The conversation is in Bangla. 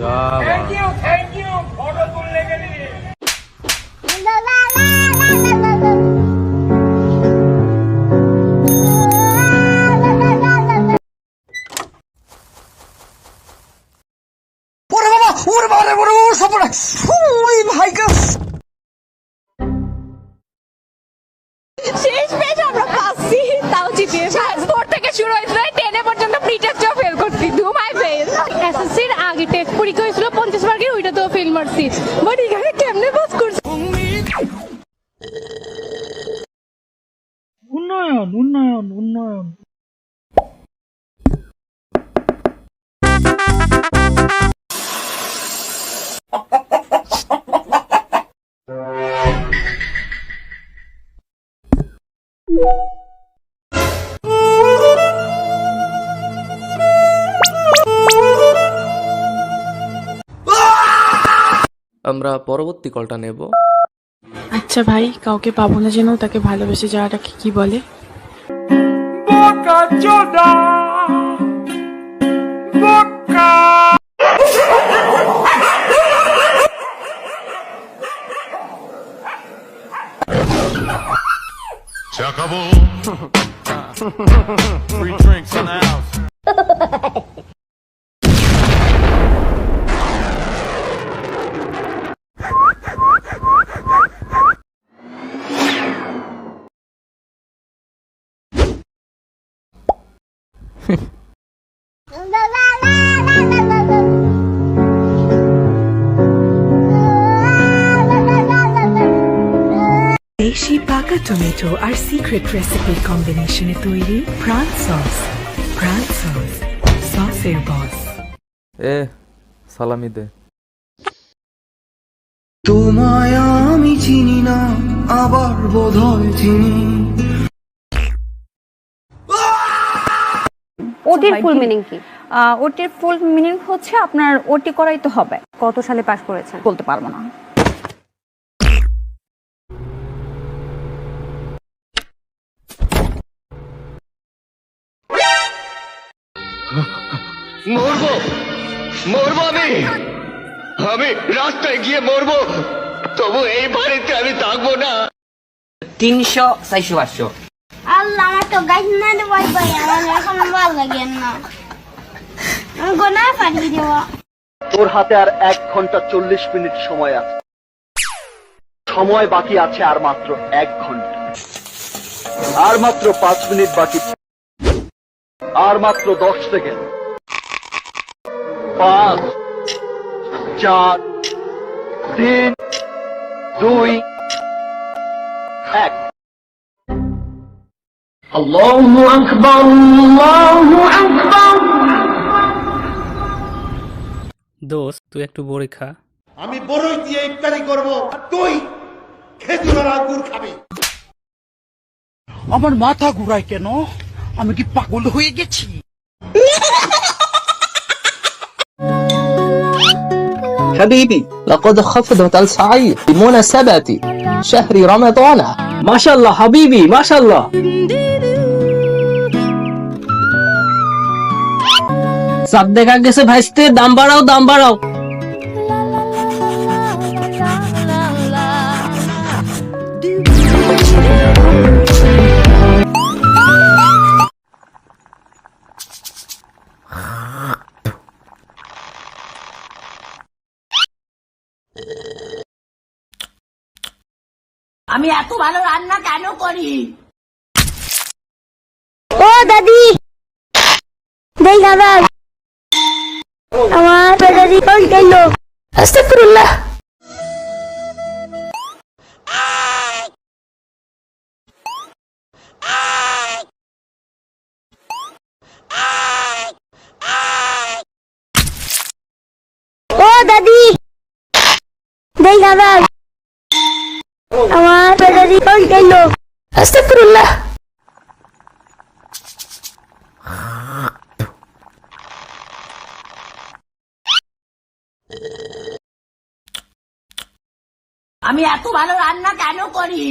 थैंक यू फोटो तुलने के लिए। শেষ পেজ আমরা পাচ্ছি তাও জিপিএ 4 থেকে শুরু হয়েছিল 10 পর্যন্ত প্রি টেস্টও ফেল করছি মাই ফেল এসএসসির আগে টেস্ট পরীক্ষা হয়েছিল 50 মার্কের ওইটা তো ফেল মারছি বাট এখানে কেমনে পাস করছি উন্নয়ন আমরা পরবর্তী কলটা নেব। আচ্ছা ভাই, কাউকে পাবো না যেন তাকে ভালোবেসে যাওয়াটাকে কি বলে? Se acabó. Free drinks in the house. দেশি পাকা টমেটো আর সিক্রেট রেসিপি কম্বিনেশনে তৈরি প্রাণ সস। প্রাণ সস, সসের বস। সালামি দে। তোমায় আমি চিনি না, আবার বোধহয় চিনি। ওটির ফুল মিনিং কি? ওটির ফুল মিনিং হচ্ছে আপনার ওটি করাই তো হবে। কত সালে পাস করেছেন বলতে পারবো না। মরবো আমি রাস্তায় গিয়ে মরবো, তবু এই বাড়িতে আমি থাকবো না। 300 400 500 আল্লাহ আমার তো গাইড না দে ভাই ভাই আমার এখন ভালো লাগে না আমি গোনা পাঠিয়ে দেব। তোর হাতে আর 1 ঘন্টা 40 মিনিট সময় আছে। সময় বাকি আছে আর মাত্র 1 ঘন্টা, আর মাত্র 5 মিনিট বাকি, আর মাত্র 10 সেকেন্ড। 5 4 3 2 1। আল্লাহু আকবার, আল্লাহু আকবার। দোস্ত, তুই একটু বড়ি খা। আমি বড়ই দিয়ে ইফতারি করব, আর তুই খেজুরের আঙ্গুর খাবি। আমার মাথা ঘুরায় কেন? আমি কি পাগল হয়ে গেছি? حبيبي لقد خفضت السعير بمناسبة شهر رمضان. ما شاء الله حبيبي ما شاء الله. সব দেখা গেছে ভাইস্তে, দাম বাড়াও দাম বাড়াও। আমি এত ভালো রান্না কেন করি? ও দাদি দেই দাদা আমার দাদি কোন গেল? আস্তাগফিরুল্লাহ। ও দাদি দেই দাদা আমার দাদি কোন গেল? আস্তাগফিরুল্লাহ। আমি এত ভালো রান্না কেন করি?